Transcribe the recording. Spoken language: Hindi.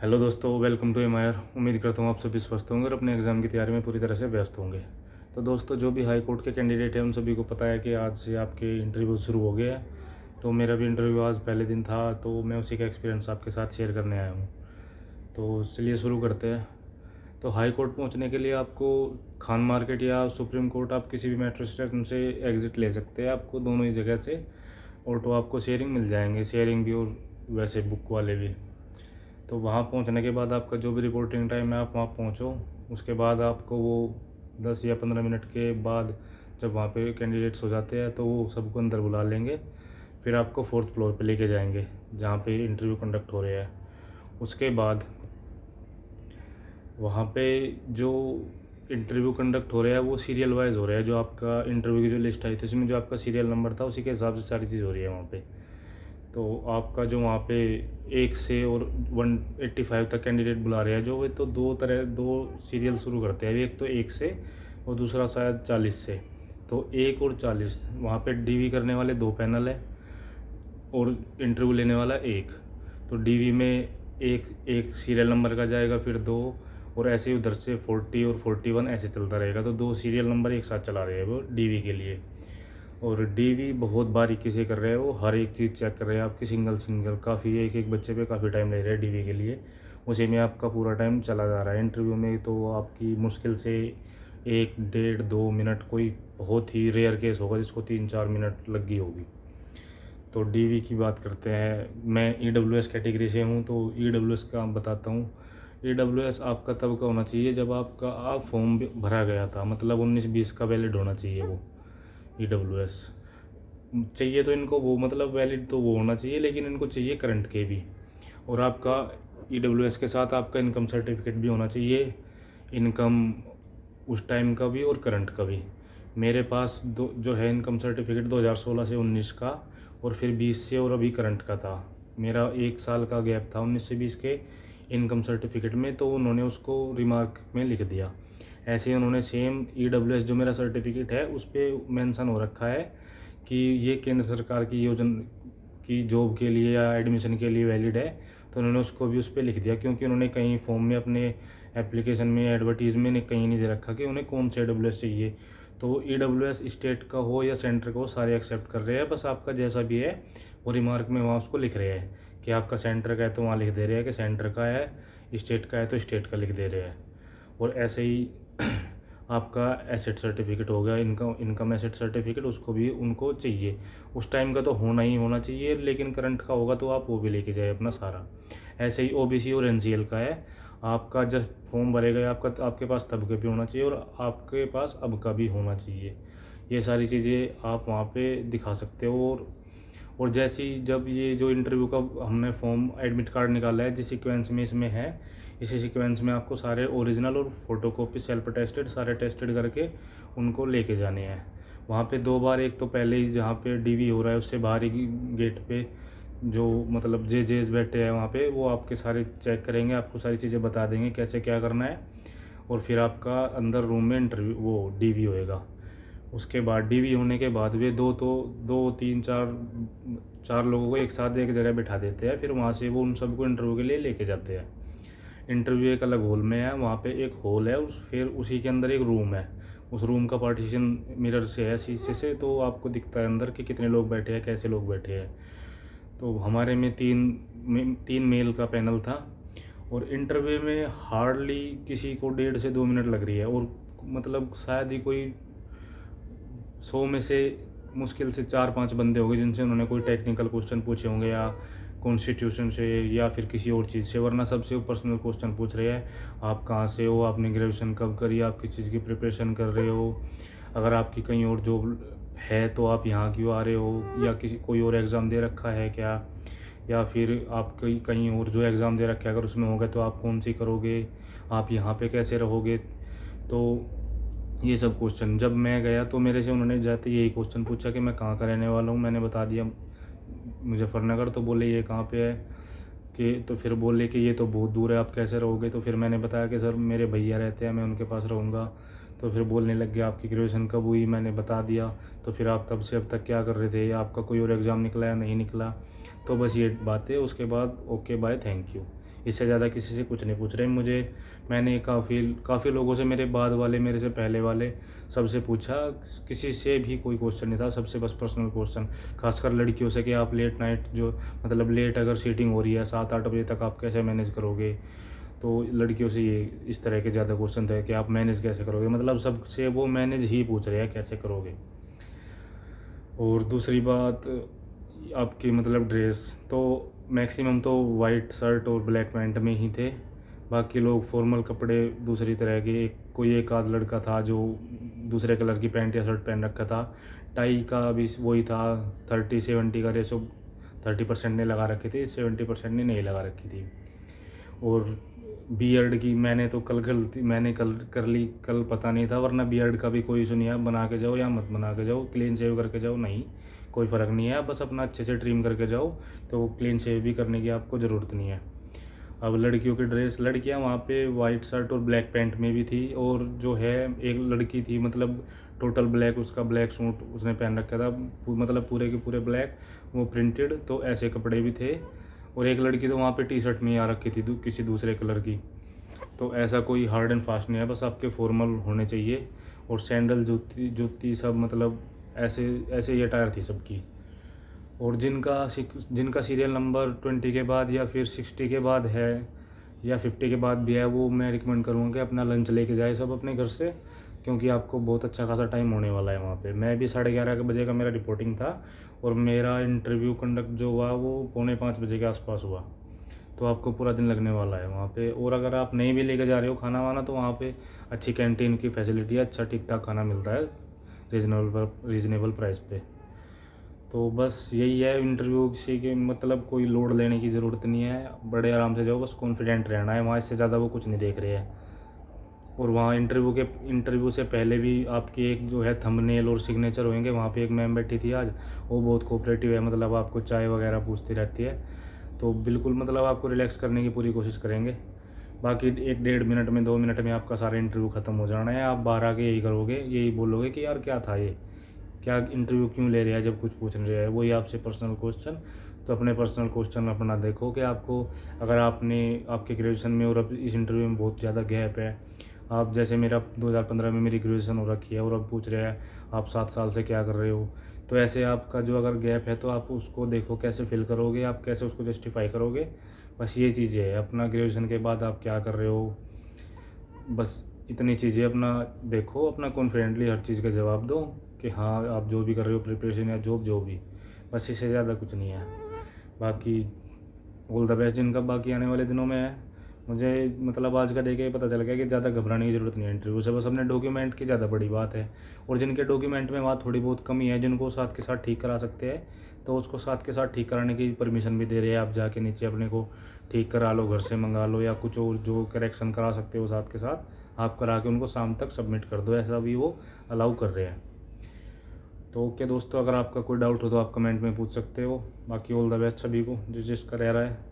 हेलो दोस्तों, वेलकम टू एमायर। उम्मीद करता हूँ आप सभी स्वस्थ होंगे और अपने एग्ज़ाम की तैयारी में पूरी तरह से व्यस्त होंगे। तो दोस्तों, जो भी हाई कोर्ट के कैंडिडेट हैं उन सभी को पता है कि आज से आपके इंटरव्यू शुरू हो गए हैं। तो मेरा भी इंटरव्यू आज पहले दिन था, तो मैं उसी का एक्सपीरियंस आपके साथ शेयर करने आया हूँ। तो चलिए शुरू करते हैं। तो हाई कोर्ट पहुँचने के लिए आपको खान मार्केट या सुप्रीम कोर्ट, आप किसी भी मेट्रो स्टेशन से एग्ज़िट ले सकते हैं। आपको दोनों ही जगह से ऑटो आपको शेयरिंग मिल जाएंगे, शेयरिंग भी और वैसे बुक वाले भी। तो वहाँ पहुँचने के बाद आपका जो भी रिपोर्टिंग टाइम है आप वहाँ पहुँचो। उसके बाद आपको वो 10 या 15 मिनट के बाद जब वहाँ पे कैंडिडेट्स हो जाते हैं तो वो सबको अंदर बुला लेंगे। फिर आपको 4th फ्लोर पे लेके जाएंगे जहाँ पे इंटरव्यू कंडक्ट हो रहे हैं। उसके बाद वहाँ पे जो इंटरव्यू कंडक्ट हो रहा है वो सीरियल वाइज हो रहा है। जो आपका इंटरव्यू की जो लिस्ट आई थी उसमें जो आपका सीरियल नंबर था उसी के हिसाब से सारी चीज़ हो रही है वहाँ पे। तो आपका जो वहाँ पे 1 से और 185 तक कैंडिडेट बुला रहे हैं जो, वे तो दो सीरियल शुरू करते हैं। एक तो 1 से और दूसरा शायद 40 से। तो 1 और 40 वहाँ पे डीवी करने वाले 2 पैनल है और इंटरव्यू लेने वाला 1। तो डीवी में एक एक सीरियल नंबर का जाएगा, फिर 2, और ऐसे ही उधर से 40 और 41 ऐसे चलता रहेगा। तो 2 सीरियल नंबर एक साथ चला रहे हैं वो डीवी के लिए। और डीवी बहुत बारीकी से कर रहे हैं, वो हर एक चीज़ चेक कर रहे हैं आपकी, सिंगल सिंगल काफ़ी, एक एक बच्चे पे काफ़ी टाइम ले रहे हैं डीवी के लिए। उसी में आपका पूरा टाइम चला जा रहा है। इंटरव्यू में तो आपकी मुश्किल से 1 डेढ़ 2 मिनट, कोई बहुत ही रेयर केस होगा जिसको 3-4 मिनट लग गई होगी। तो डीवी की बात करते हैं। मैं ईडब्ल्यूएस कैटेगरी से हूँ, तो ईडब्ल्यूएस का बताता हूँ। ईडब्ल्यूएस आपका तब का होना चाहिए जब आपका फॉर्म भरा गया था, मतलब 19-20 का वैलिड होना चाहिए वो। ईडब्ल्यूएस चाहिए तो इनको वो, मतलब वैलिड तो वो होना चाहिए, लेकिन इनको चाहिए करंट के भी। और आपका ईडब्ल्यूएस के साथ आपका इनकम सर्टिफिकेट भी होना चाहिए, इनकम उस टाइम का भी और करंट का भी। मेरे पास दो जो है इनकम सर्टिफिकेट 2016 से 19 का, और फिर 20 से और अभी करंट का था। मेरा 1 साल का गैप था 19 से 20 के इनकम सर्टिफिकेट में, तो उन्होंने उसको रिमार्क में लिख दिया। ऐसे ही उन्होंने सेम ईडब्ल्यूएस जो मेरा सर्टिफिकेट है उस पर मेंशन हो रखा है कि ये केंद्र सरकार की योजना की जॉब के लिए या एडमिशन के लिए वैलिड है। तो उन्होंने उसको भी उस पर लिख दिया, क्योंकि उन्होंने कहीं फॉर्म में, अपने एप्लीकेशन में, एडवर्टीज में कहीं नहीं दे रखा कि उन्हें कौन सा ईडब्ल्यूएस चाहिए। तो ईडब्ल्यूएस स्टेट का हो या सेंटर का हो, सारे एक्सेप्ट कर रहे हैं। बस आपका जैसा भी है वो रिमार्क में वहाँ उसको लिख रहे हैं कि आपका सेंटर का है तो वहाँ लिख दे रहे हैं कि सेंटर का है, स्टेट का है तो स्टेट का लिख दे रहे हैं। और ऐसे ही आपका एसेट सर्टिफिकेट हो गया, इनकम एसेट सर्टिफिकेट, उसको भी उनको चाहिए। उस टाइम का तो होना ही होना चाहिए, लेकिन करंट का होगा तो आप वो भी लेके जाए अपना सारा। ऐसे ही ओबीसी और एनसीएल का है, आपका जब फॉर्म भरेगा आपका, आपके पास तब का भी होना चाहिए और आपके पास अब का भी होना चाहिए। ये सारी चीज़ें आप वहाँ पे दिखा सकते हो। और जैसी जब ये जो इंटरव्यू का हमने फॉर्म, एडमिट कार्ड निकाला है जिस सीक्वेंस में इसमें है, इसी सीक्वेंस में आपको सारे ओरिजिनल और फोटोकॉपी सेल्फ टेस्टेड सारे टेस्टेड करके उनको लेके जाने हैं। वहाँ पे 2 बार, एक तो पहले ही जहाँ पे डीवी हो रहा है उससे बाहर ही गेट पे जो मतलब जेज बैठे हैं वहाँ पे, वो आपके सारे चेक करेंगे, आपको सारी चीज़ें बता देंगे कैसे क्या करना है। और फिर आपका अंदर रूम में इंटरव्यू वो डीवी होएगा। उसके बाद डीवी होने के बाद वे दो तीन चार चार लोगों को एक साथ एक जगह बिठा देते हैं। फिर वहाँ से वो उन सबको इंटरव्यू के लिए लेके जाते हैं। इंटरव्यू एक अलग हॉल में है, वहाँ पे एक हॉल है, फिर उसी के अंदर एक रूम है। उस रूम का पार्टीशन मिरर से है, शीशे से, तो आपको दिखता है अंदर कि कितने लोग बैठे हैं, कैसे लोग बैठे हैं। तो हमारे में तीन मेल का पैनल था। और इंटरव्यू में हार्डली किसी को 1.5 से 2 मिनट लग रही है, और मतलब शायद ही कोई 100 में से मुश्किल से 4-5 बंदे होंगे जिनसे उन्होंने कोई टेक्निकल क्वेश्चन पूछे होंगे, या कॉन्स्टिट्यूशन से या फिर किसी और चीज़ से। वरना सबसे पर्सनल क्वेश्चन पूछ रहे हैं, आप कहाँ से हो, आपने ग्रेजुएशन कब करी, आप किस चीज़ की प्रिपरेशन कर रहे हो, अगर आपकी कहीं और जॉब है तो आप यहाँ क्यों आ रहे हो, या किसी कोई और एग्ज़ाम दे रखा है क्या, या फिर आप कहीं और जो एग्ज़ाम दे रखा है अगर उसमें होगा तो आप कौन सी करोगे, आप यहाँ पे कैसे रहोगे। तो ये सब क्वेश्चन जब मैं गया तो मेरे से उन्होंने जाते ही यही क्वेश्चन पूछा कि मैं कहाँ का रहने वाला हूँ। मैंने बता दिया मुजफ्फरनगर। तो बोले ये कहाँ पे है, कि तो फिर बोले कि ये तो बहुत दूर है, आप कैसे रहोगे। तो फिर मैंने बताया कि सर मेरे भैया रहते हैं, मैं उनके पास रहूँगा। तो फिर बोलने लग गया आपकी ग्रेजुएशन कब हुई, मैंने बता दिया। तो फिर आप तब से अब तक क्या कर रहे थे, या आपका कोई और एग्ज़ाम निकला या नहीं निकला। तो बस ये बात है। उसके बाद ओके बाय थैंक यू, इससे ज़्यादा किसी से कुछ नहीं पूछ रहे मुझे। मैंने काफ़ी लोगों से, मेरे बाद वाले, मेरे से पहले वाले, सबसे पूछा, किसी से भी कोई क्वेश्चन नहीं था, सबसे बस पर्सनल क्वेश्चन, खासकर लड़कियों से कि आप लेट नाइट जो मतलब लेट अगर सीटिंग हो रही है 7-8 बजे तक आप कैसे मैनेज करोगे। तो लड़कियों से ये इस तरह के ज़्यादा क्वेश्चन थे कि आप मैनेज कैसे करोगे, मतलब सबसे वो मैनेज ही पूछ रहे हैं कैसे करोगे। और दूसरी बात आपकी मतलब ड्रेस, तो मैक्सिमम तो वाइट शर्ट और ब्लैक पैंट में ही थे, बाकी लोग फॉर्मल कपड़े दूसरी तरह के, कोई एक आध लड़का था जो दूसरे कलर की पैंट या शर्ट पहन रखा था। टाई का भी वही था, 30-70 का रेशो, 30% ने लगा रखी थी, 70% ने नहीं लगा रखी थी। और बियर्ड की मैंने तो मैंने कल कर ली, कल पता नहीं था, वरना बियर्ड का भी कोई इशू नहीं है, बना के जाओ या मत बना के जाओ, क्लीन शेव करके जाओ, नहीं कोई फ़र्क नहीं है, बस अपना अच्छे से ट्रिम करके जाओ, तो क्लीन शेव भी करने की आपको ज़रूरत नहीं है। अब लड़कियों की ड्रेस, लड़कियां वहाँ पे वाइट शर्ट और ब्लैक पैंट में भी थी, और जो है एक लड़की थी मतलब टोटल ब्लैक, उसका ब्लैक सूट उसने पहन रखा था, मतलब पूरे के पूरे ब्लैक, वो प्रिंटेड, तो ऐसे कपड़े भी थे। और एक लड़की तो वहाँ पे टी शर्ट में ही आ रखी थी किसी दूसरे कलर की। तो ऐसा कोई हार्ड एंड फास्ट नहीं है, बस आपके फॉर्मल होने चाहिए। और सैंडल, जूती जूती सब मतलब ऐसे ऐसे ही अटायर थी सबकी। और जिनका सीरियल नंबर 20 के बाद या फिर 60 के बाद है या 50 के बाद भी है, वो मैं रिकमेंड करूँगा कि अपना लंच लेके जाए सब अपने घर से, क्योंकि आपको बहुत अच्छा खासा टाइम होने वाला है वहाँ पे। मैं भी 11:30 बजे का मेरा रिपोर्टिंग था, और मेरा इंटरव्यू कंडक्ट जो हुआ वो 4:45 बजे के आसपास हुआ। तो आपको पूरा दिन लगने वाला है वहाँ पे। और अगर आप नहीं भी लेके जा रहे हो खाना वाना, तो वहाँ पे अच्छी कैंटीन की फैसिलिटी है, अच्छा ठीक ठाक खाना मिलता है रीज़नेबल प्राइस पे। तो बस यही है इंटरव्यू, किसी के मतलब कोई लोड लेने की ज़रूरत नहीं है, बड़े आराम से जाओ, बस कॉन्फिडेंट रहना है वहाँ, इससे ज़्यादा वो कुछ नहीं देख रहे हैं। और वहाँ इंटरव्यू से पहले भी आपकी एक जो है थंबनेल और सिग्नेचर होंगे। वहाँ पे एक मैम बैठी थी आज, वो बहुत कोऑपरेटिव है, मतलब आपको चाय वगैरह पूछती रहती है, तो बिल्कुल मतलब आपको रिलैक्स करने की पूरी कोशिश करेंगे। बाकी 1-1.5 मिनट में, 2 मिनट में आपका सारा इंटरव्यू ख़त्म हो जाना है। आप बाहर आके यही करोगे, यही बोलोगे कि यार क्या था ये, क्या इंटरव्यू क्यों ले रहा है, जब कुछ पूछ रहे हैं वही आपसे पर्सनल क्वेश्चन। तो अपने पर्सनल क्वेश्चन अपना देखो कि आपको, अगर आपके ग्रेजुएशन में और अब इस इंटरव्यू में बहुत ज़्यादा गैप है, आप जैसे मेरा 2015 में मेरी ग्रेजुएशन हो रखी है और अब पूछ रहे हैं आप 7 साल से क्या कर रहे हो, तो ऐसे आपका जो अगर गैप है तो आप उसको देखो कैसे फिल करोगे, आप कैसे उसको जस्टिफाई करोगे। बस ये चीज़ें है, अपना ग्रेजुएशन के बाद आप क्या कर रहे हो, बस इतनी चीज़ें अपना देखो, अपना कॉन्फिडेंटली हर चीज़ का जवाब दो कि हाँ आप जो भी कर रहे हो, प्रिपरेशन या जॉब जो भी, बस इससे ज़्यादा कुछ नहीं है। बाकी ऑल द बेस्ट जिनका बाकी आने वाले दिनों में है। मुझे मतलब आज का देख के पता चल गया कि ज़्यादा घबराने की ज़रूरत नहीं है इंटरव्यू से, बस अपने डॉक्यूमेंट की ज़्यादा बड़ी बात है। और जिनके डॉक्यूमेंट में वहाँ थोड़ी बहुत कमी है, जिनको साथ के साथ ठीक करा सकते हैं, तो उसको साथ के साथ ठीक कराने की परमिशन भी दे रहे हैं। आप जाके नीचे अपने को ठीक करा लो, घर से मंगा लो, या कुछ और जो करेक्शन करा सकते हो साथ के साथ आप करा के उनको शाम तक सबमिट कर दो, ऐसा भी वो अलाउ कर रहे हैं। तो ओके दोस्तों, अगर आपका कोई डाउट हो तो आप कमेंट में पूछ सकते हो। बाकी ऑल द बेस्ट सभी को जिसका रह रहा है।